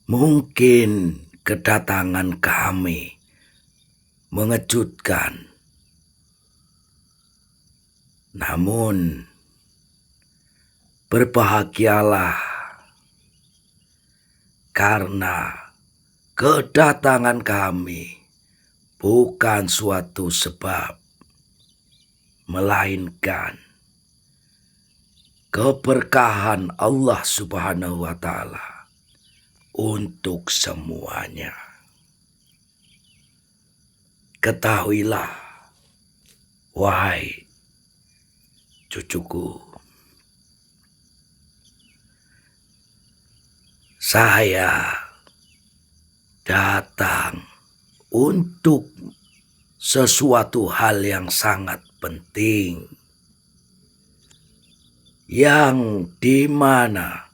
Mungkin kedatangan kami mengejutkan, namun berbahagialah karena kedatangan kami bukan suatu sebab, melainkan keberkahan Allah Subhanahu wa Ta'ala untuk semuanya. Ketahuilah, wahai cucuku, saya datang untuk sesuatu hal yang sangat penting, yang dimana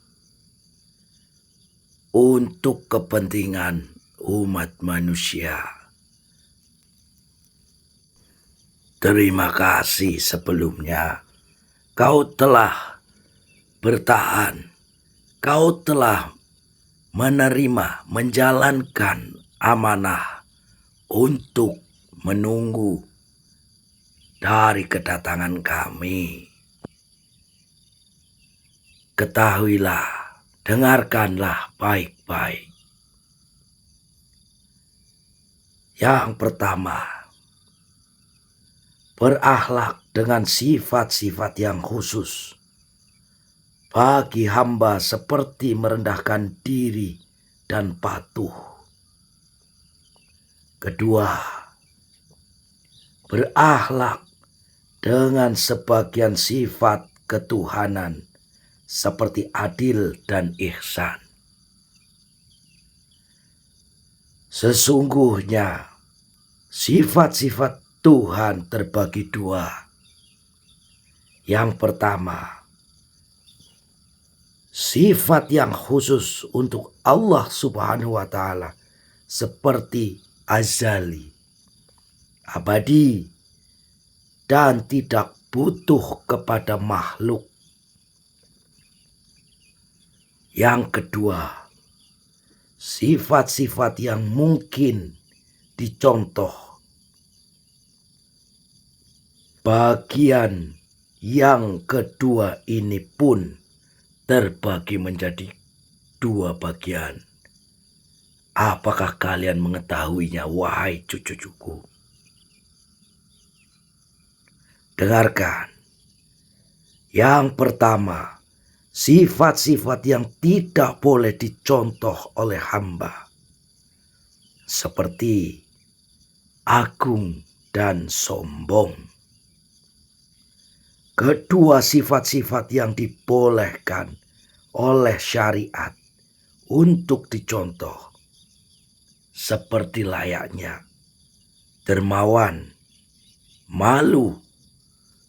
untuk kepentingan umat manusia. Terima kasih sebelumnya, kau telah bertahan, kau telah menerima, menjalankan amanah untuk menunggu dari kedatangan kami. Ketahuilah, dengarkanlah baik-baik. Yang pertama, berakhlak dengan sifat-sifat yang khusus bagi hamba seperti merendahkan diri dan patuh. Kedua, berakhlak dengan sebagian sifat ketuhanan seperti adil dan ihsan. Sesungguhnya sifat-sifat Tuhan terbagi dua. Yang pertama, sifat yang khusus untuk Allah Subhanahu wa Ta'ala seperti azali, abadi, dan tidak butuh kepada makhluk. Yang kedua, sifat-sifat yang mungkin dicontoh. Bagian yang kedua ini pun terbagi menjadi dua bagian. Apakah kalian mengetahuinya, wahai cucu-cucuku? Dengarkan. Yang pertama, sifat-sifat yang tidak boleh dicontoh oleh hamba, seperti agung dan sombong. Kedua sifat-sifat yang dibolehkan oleh syariat untuk dicontoh, seperti layaknya dermawan, malu,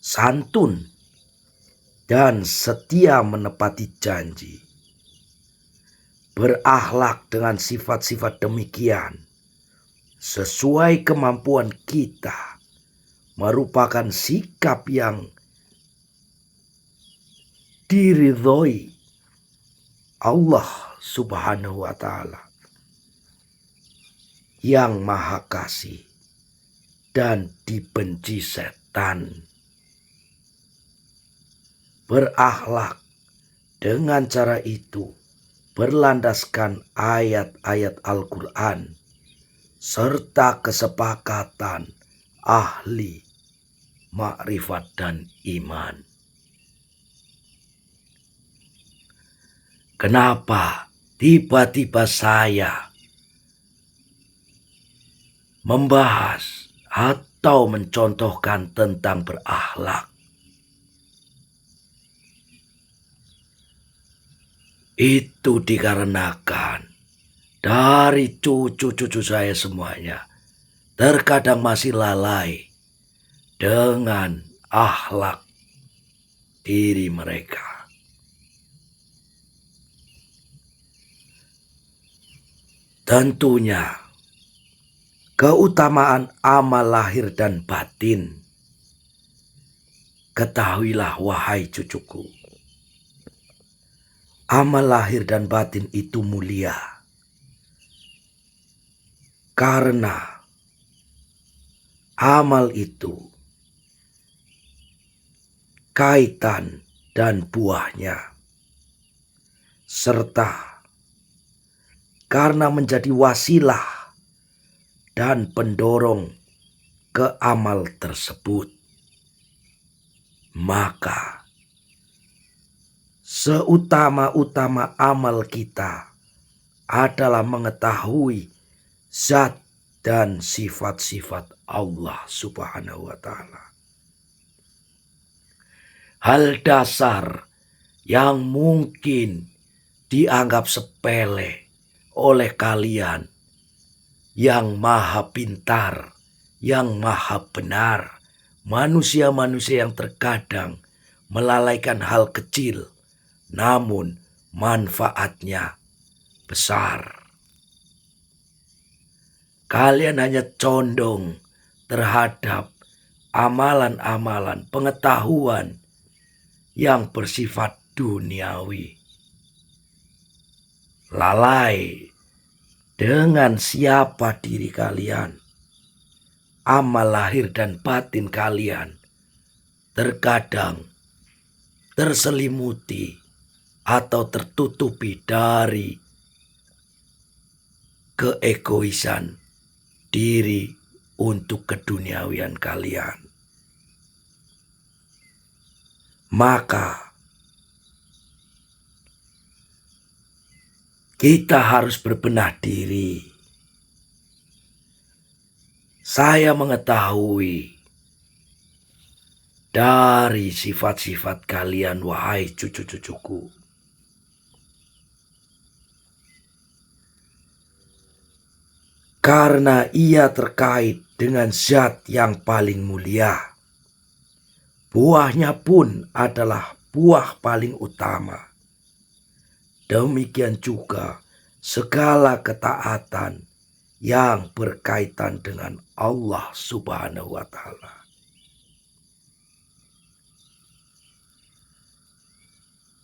santun, dan setia menepati janji. Berakhlak dengan sifat-sifat demikian sesuai kemampuan kita merupakan sikap yang diridhoi Allah Subhanahu wa Ta'ala yang Maha Kasih dan dibenci setan. Berakhlak dengan cara itu berlandaskan ayat-ayat Al-Quran serta kesepakatan ahli makrifat dan iman. Kenapa tiba-tiba saya membahas atau mencontohkan tentang berakhlak? Itu dikarenakan dari cucu-cucu saya semuanya terkadang masih lalai dengan akhlak diri mereka. Tentunya keutamaan amal lahir dan batin. Ketahuilah, wahai cucuku, amal lahir dan batin itu mulia. Karena amal itu, kaitan dan buahnya, serta karena menjadi wasilah dan pendorong ke amal tersebut, maka seutama-utama amal kita adalah mengetahui zat dan sifat-sifat Allah Subhanahu wa Ta'ala. Hal dasar yang mungkin dianggap sepele oleh kalian yang maha pintar, yang maha benar, manusia-manusia yang terkadang melalaikan hal kecil, namun manfaatnya besar. Kalian hanya condong terhadap amalan-amalan pengetahuan yang bersifat duniawi. Lalai dengan siapa diri kalian, amal lahir dan batin kalian terkadang terselimuti atau tertutupi dari keegoisan diri untuk keduniawian kalian. Maka kita harus berbenah diri. Saya mengetahui dari sifat-sifat kalian, wahai cucu-cucuku. Karena ia terkait dengan zat yang paling mulia. Buahnya pun adalah buah paling utama. Demikian juga segala ketaatan yang berkaitan dengan Allah Subhanahu wa Ta'ala.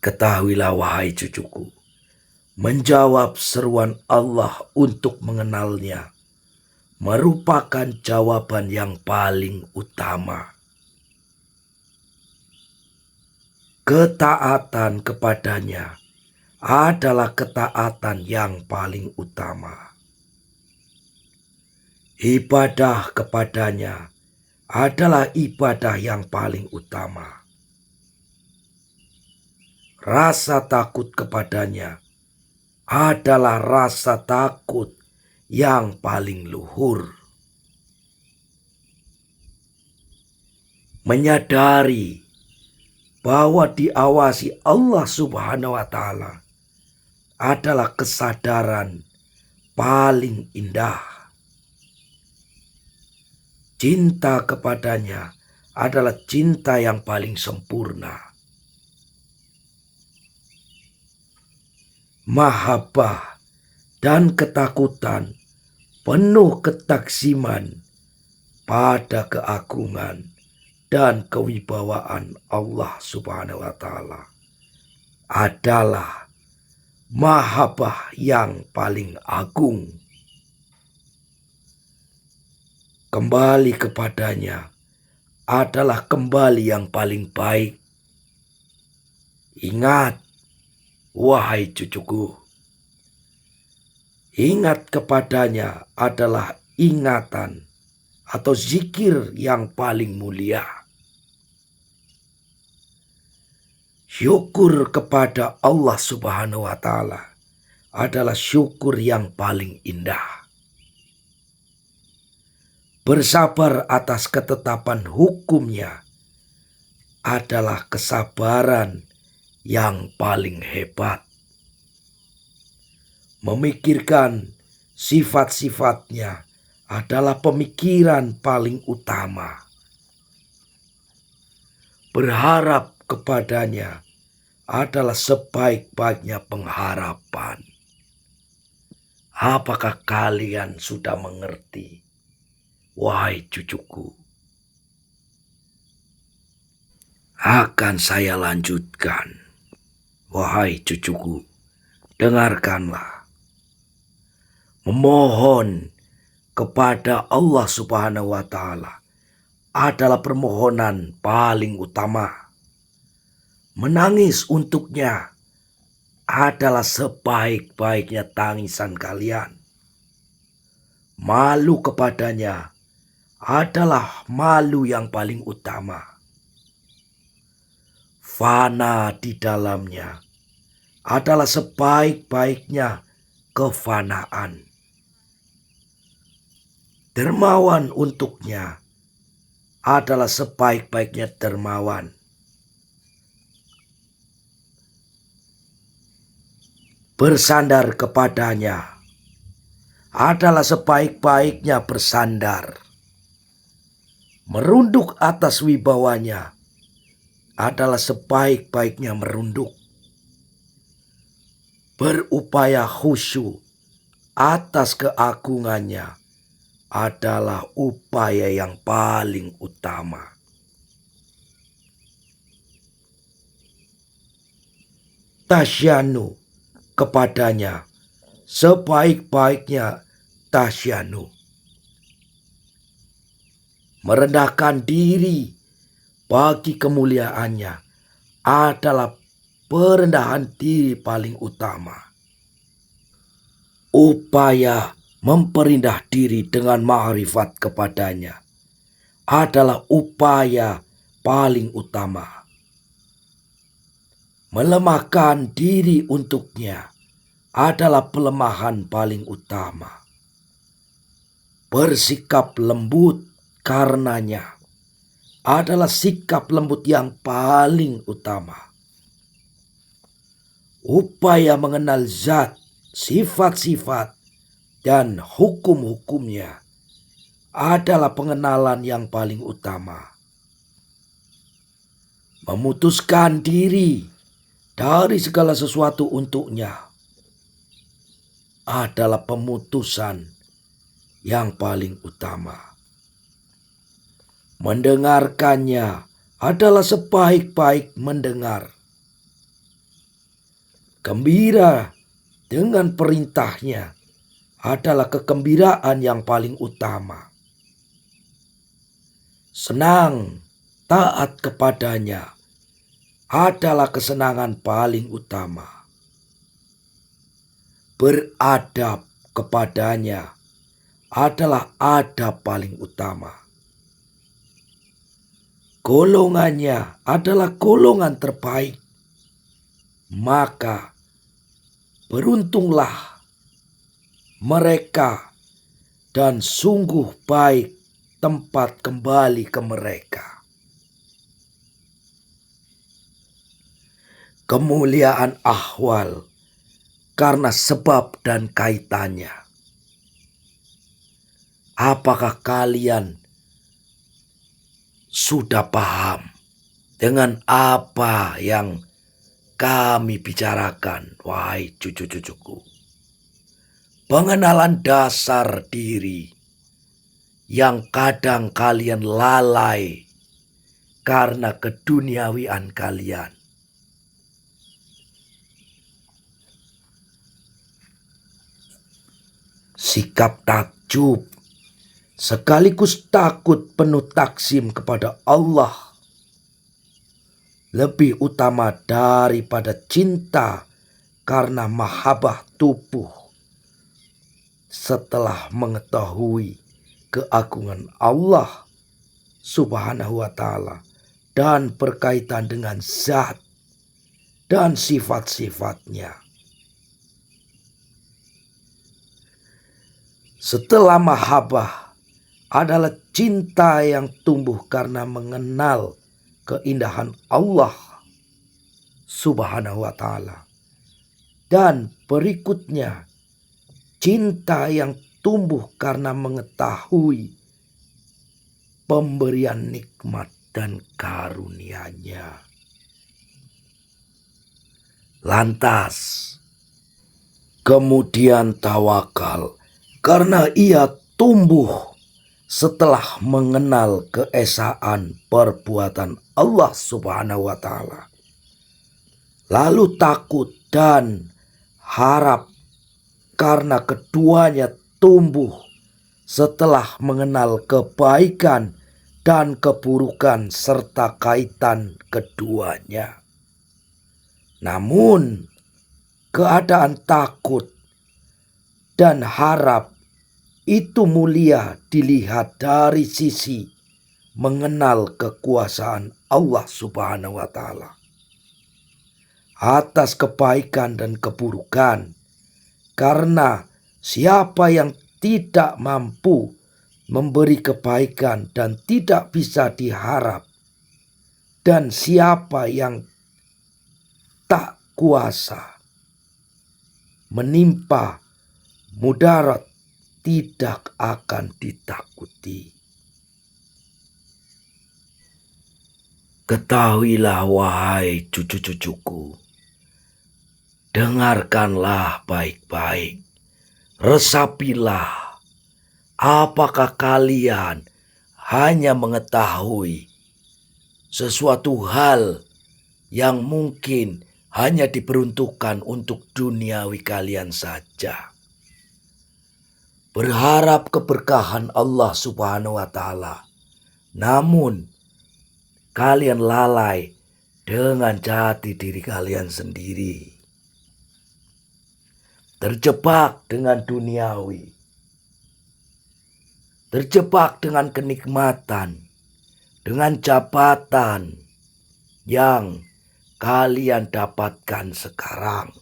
Ketahuilah wahai cucuku, menjawab seruan Allah untuk mengenalnya merupakan jawaban yang paling utama. Ketaatan kepadanya adalah ketaatan yang paling utama. Ibadah kepadanya adalah ibadah yang paling utama. Rasa takut kepadanya adalah rasa takut yang paling luhur. Menyadari bahwa diawasi Allah Subhanahu wa Ta'ala adalah kesadaran paling indah. Cinta kepadanya adalah cinta yang paling sempurna. Mahabbah dan ketakutan penuh ketaksiman pada keagungan dan kewibawaan Allah Subhanahu wa Ta'ala adalah mahabbah yang paling agung. Kembali kepadanya adalah kembali yang paling baik. Ingat, wahai cucuku, ingat kepadanya adalah ingatan atau zikir yang paling mulia. Syukur kepada Allah Subhanahu wa Ta'ala adalah syukur yang paling indah. Bersabar atas ketetapan hukumnya adalah kesabaran yang paling hebat. Memikirkan sifat-sifatnya adalah pemikiran paling utama. Berharap kepadanya adalah sebaik-baiknya pengharapan. Apakah kalian sudah mengerti, wahai cucuku? Akan saya lanjutkan, wahai cucuku, dengarkanlah. Memohon kepada Allah Subhanahu wa Ta'ala adalah permohonan paling utama. Menangis untuknya adalah sebaik-baiknya tangisan kalian. Malu kepadanya adalah malu yang paling utama. Fana di dalamnya adalah sebaik-baiknya kefanaan. Dermawan untuknya adalah sebaik-baiknya dermawan. Bersandar kepadanya adalah sebaik-baiknya bersandar. Merunduk atas wibawanya adalah sebaik-baiknya merunduk. Berupaya khusyuk atas keagungannya adalah upaya yang paling utama. Tasyanu kepadanya sebaik-baiknya tasyanu. Merendahkan diri bagi kemuliaannya adalah perendahan diri paling utama. Upaya memperindah diri dengan ma'rifat kepadanya adalah upaya paling utama. Melemahkan diri untuknya adalah pelemahan paling utama. Bersikap lembut karenanya adalah sikap lembut yang paling utama. Upaya mengenal zat, sifat-sifat, dan hukum-hukumnya adalah pengenalan yang paling utama. Memutuskan diri dari segala sesuatu untuknya adalah pemutusan yang paling utama. Mendengarkannya adalah sebaik-baik mendengar. Gembira dengan perintahnya adalah kegembiraan yang paling utama. Senang taat kepadanya adalah kesenangan paling utama. Beradab kepadanya adalah adab paling utama. Golongannya adalah golongan terbaik. Maka beruntunglah mereka dan sungguh baik tempat kembali ke mereka. Kemuliaan ahwal karena sebab dan kaitannya. Apakah kalian sudah paham dengan apa yang kami bicarakan, wahai cucu-cucuku? Pengenalan dasar diri yang kadang kalian lalai karena keduniawian kalian. Sikap takjub sekaligus takut penuh taksim kepada Allah lebih utama daripada cinta karena mahabbah tubuh setelah mengetahui keagungan Allah Subhanahu wa Ta'ala dan berkaitan dengan zat dan sifat-sifatnya. Setelah mahabbah adalah cinta yang tumbuh karena mengenal keindahan Allah Subhanahu wa Ta'ala. Dan berikutnya cinta yang tumbuh karena mengetahui pemberian nikmat dan karunia-Nya. Lantas kemudian tawakal karena ia tumbuh setelah mengenal keesaan perbuatan Allah Subhanahu wa Ta'ala. Lalu takut dan harap karena keduanya tumbuh setelah mengenal kebaikan dan keburukan serta kaitan keduanya. Namun, keadaan takut dan harap itu mulia dilihat dari sisi mengenal kekuasaan Allah Subhanahu wa Ta'ala atas kebaikan dan keburukan, karena siapa yang tidak mampu memberi kebaikan dan tidak bisa diharap, dan siapa yang tak kuasa menimpa mudarat tidak akan ditakuti. Ketahuilah wahai cucu-cucuku, dengarkanlah baik-baik, resapilah, apakah kalian hanya mengetahui sesuatu hal yang mungkin hanya diperuntukkan untuk duniawi kalian saja, berharap keberkahan Allah Subhanahu wa Ta'ala, namun kalian lalai dengan jati diri kalian sendiri, terjebak dengan duniawi, terjebak dengan kenikmatan, dengan jabatan yang kalian dapatkan sekarang.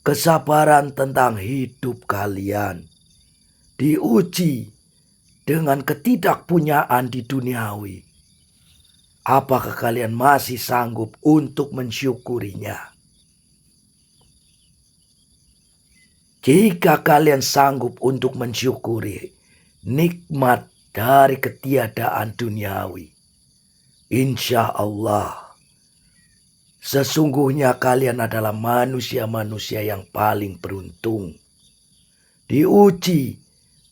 Kesabaran tentang hidup kalian diuji dengan ketidakpunyaan di duniawi. Apakah kalian masih sanggup untuk mensyukurinya? Jika kalian sanggup untuk mensyukuri nikmat dari ketiadaan duniawi, insya Allah sesungguhnya kalian adalah manusia-manusia yang paling beruntung. Diuji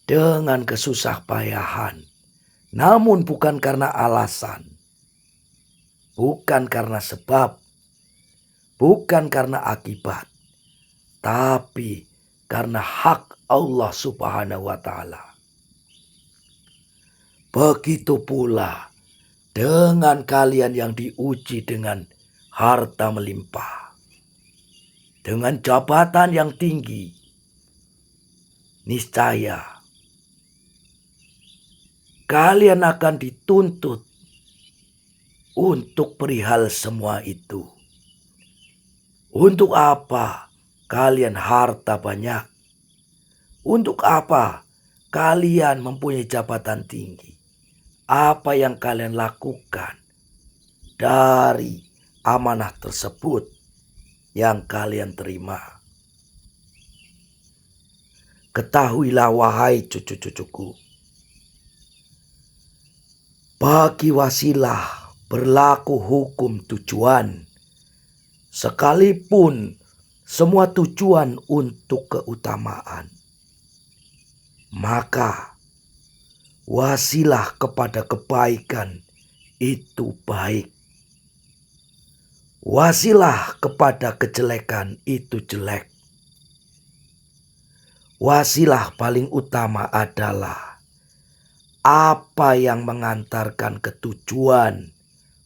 dengan kesusah payahan, namun bukan karena alasan, bukan karena sebab, bukan karena akibat, tapi karena hak Allah Subhanahu wa Ta'ala. Begitu pula dengan kalian yang diuji dengan harta melimpah, dengan jabatan yang tinggi, niscaya kalian akan dituntut untuk perihal semua itu. Untuk apa kalian harta banyak? Untuk apa kalian mempunyai jabatan tinggi? Apa yang kalian lakukan dari amanah tersebut yang kalian terima? Ketahuilah wahai cucu-cucuku, bagi wasilah berlaku hukum tujuan, sekalipun semua tujuan untuk keutamaan. Maka wasilah kepada kebaikan itu baik, wasilah kepada kejelekan itu jelek. Wasilah paling utama adalah apa yang mengantarkan ke tujuan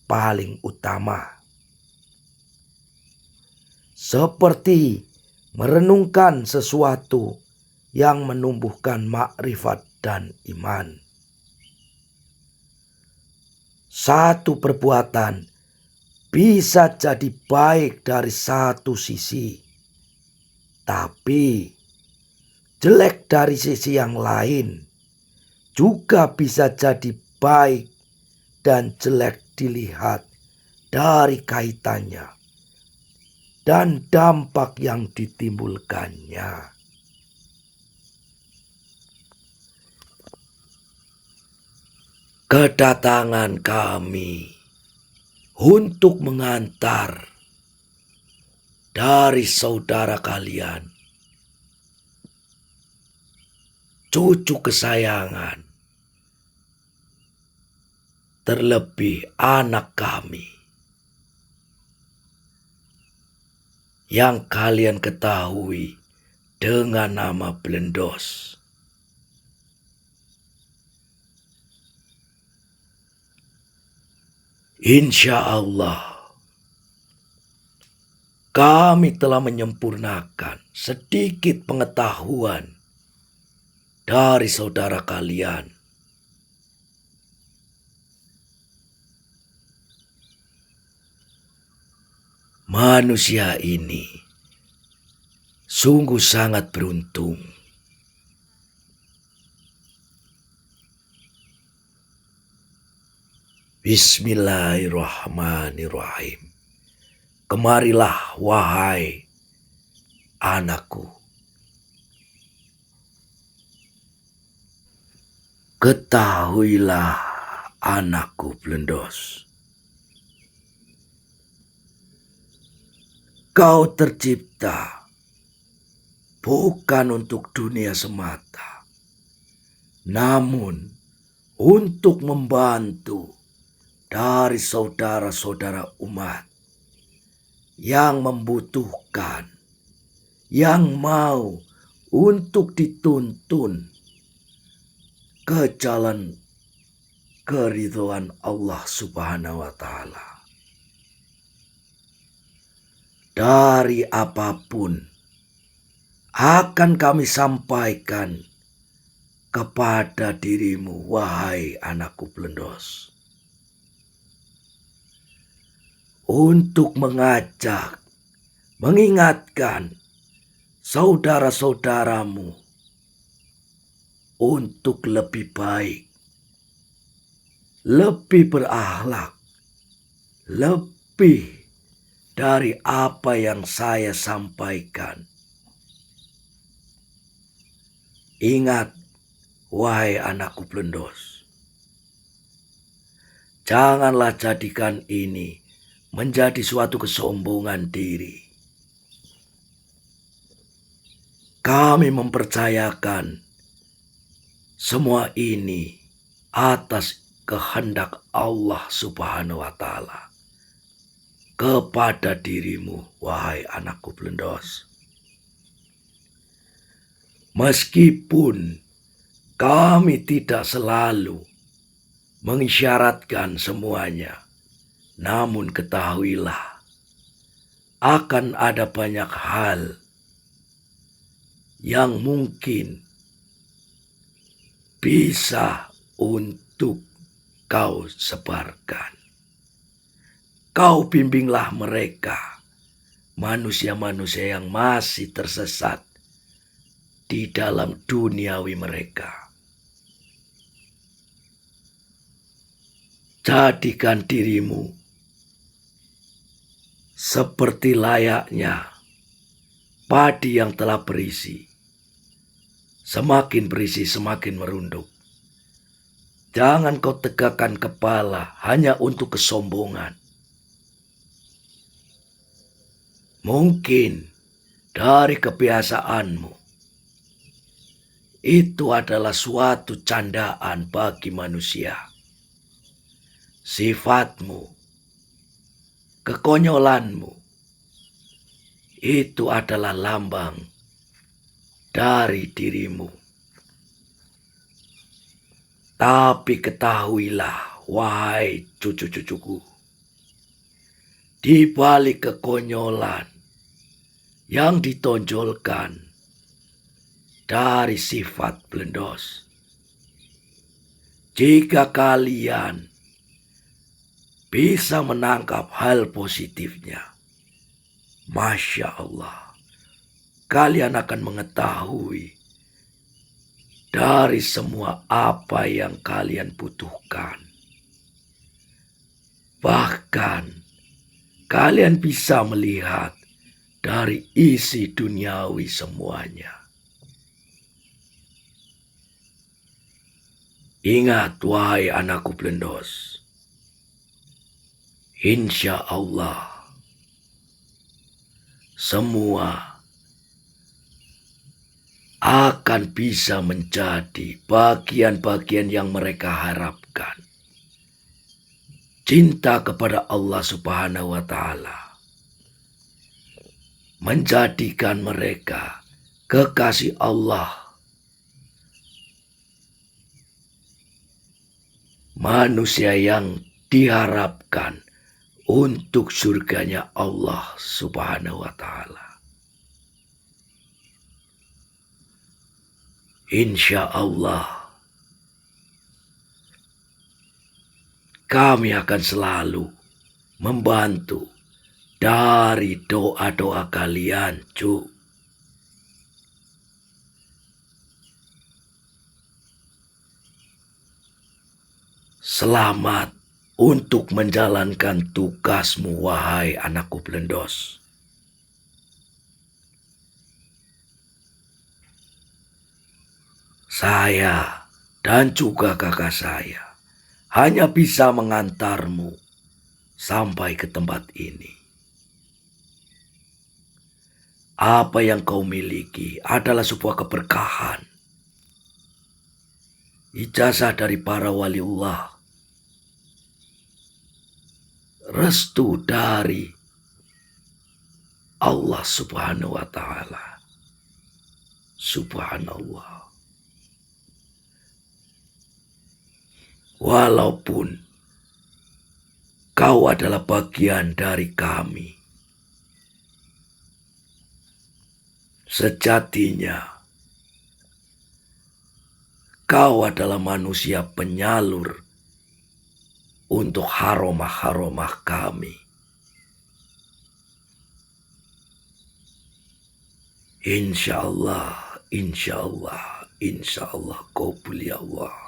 paling utama. Seperti merenungkan sesuatu yang menumbuhkan makrifat dan iman. Satu perbuatan bisa jadi baik dari satu sisi, tapi jelek dari sisi yang lain. Juga bisa jadi baik dan jelek dilihat dari kaitannya dan dampak yang ditimbulkannya. Kedatangan kami untuk mengantar dari saudara kalian, cucu kesayangan, terlebih anak kami yang kalian ketahui dengan nama Blendos, Insya Allah, kami telah menyempurnakan sedikit pengetahuan dari saudara kalian. Manusia ini sungguh sangat beruntung. Bismillahirrahmanirrahim. Kemarilah wahai anakku. Ketahuilah anakku Blendos. Kau tercipta bukan untuk dunia semata, namun untuk membantu dari saudara-saudara umat yang membutuhkan, yang mau untuk dituntun ke jalan keridhaan Allah Subhanahu wa Ta'ala. Dari apapun akan kami sampaikan kepada dirimu, wahai anakku Blendos, untuk mengajak, mengingatkan saudara-saudaramu untuk lebih baik, lebih berakhlak, lebih dari apa yang saya sampaikan. Ingat, wahai anakku Blendos, janganlah jadikan ini menjadi suatu kesombongan diri. Kami mempercayakan semua ini atas kehendak Allah Subhanahu wa Ta'ala kepada dirimu, wahai anakku Blendos. Meskipun kami tidak selalu mengisyaratkan semuanya, namun ketahuilah akan ada banyak hal yang mungkin bisa untuk kau sebarkan. Kau bimbinglah mereka, manusia-manusia yang masih tersesat di dalam duniawi mereka. Jadikan dirimu seperti layaknya padi yang telah berisi. Semakin berisi, semakin merunduk. Jangan kau tegakkan kepala hanya untuk kesombongan. Mungkin dari kebiasaanmu itu adalah suatu candaan bagi manusia. Sifatmu, kekonyolanmu, itu adalah lambang dari dirimu. Tapi ketahuilah, wahai cucu-cucuku, di balik kekonyolan yang ditonjolkan dari sifat Blendos, jika kalian bisa menangkap hal positifnya, Masya Allah, kalian akan mengetahui dari semua apa yang kalian butuhkan. Bahkan kalian bisa melihat dari isi duniawi semuanya. Ingat, wahai anakku Blendos, insya Allah semua akan bisa menjadi bagian-bagian yang mereka harapkan. Cinta kepada Allah Subhanahu wa Ta'ala menjadikan mereka kekasih Allah, manusia yang diharapkan untuk surganya Allah Subhanahu wa Ta'ala. Insya Allah kami akan selalu membantu dari doa-doa kalian, cu. Selamat untuk menjalankan tugasmu, wahai anakku Belendos. Saya dan juga kakak saya hanya bisa mengantarmu sampai ke tempat ini. Apa yang kau miliki adalah sebuah keberkahan. Ijazah dari para waliullah. Restu dari Allah Subhanahu wa Ta'ala. Subhanallah. Walaupun kau adalah bagian dari kami, sejatinya kau adalah manusia penyalur untuk haromah-haromah kami. Insya Allah, insya Allah, insya Allah, qabul ya Allah.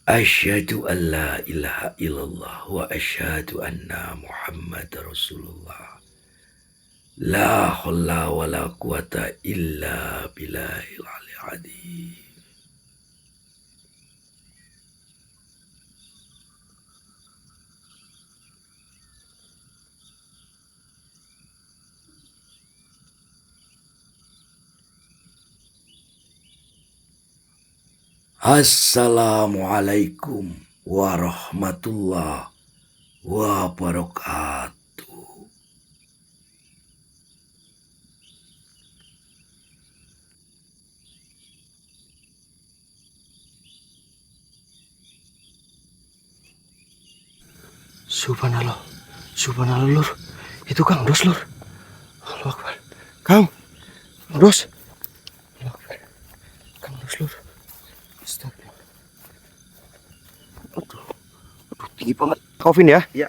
Asyhadu an la ilaha illallah wa asyhadu anna Muhammad Rasulullah. La haula wa la quwata illa billahil aliyyil azim. Assalamualaikum warahmatullahi wabarakatuh. Subhanallah, subhanallah lur, itu Kang Dos lur. Allahu Akbar. Kang Dos. Allahu Akbar. Kang Dos lur. Astagfirullah. Aduh, tinggi banget. Kofin ya? Ya.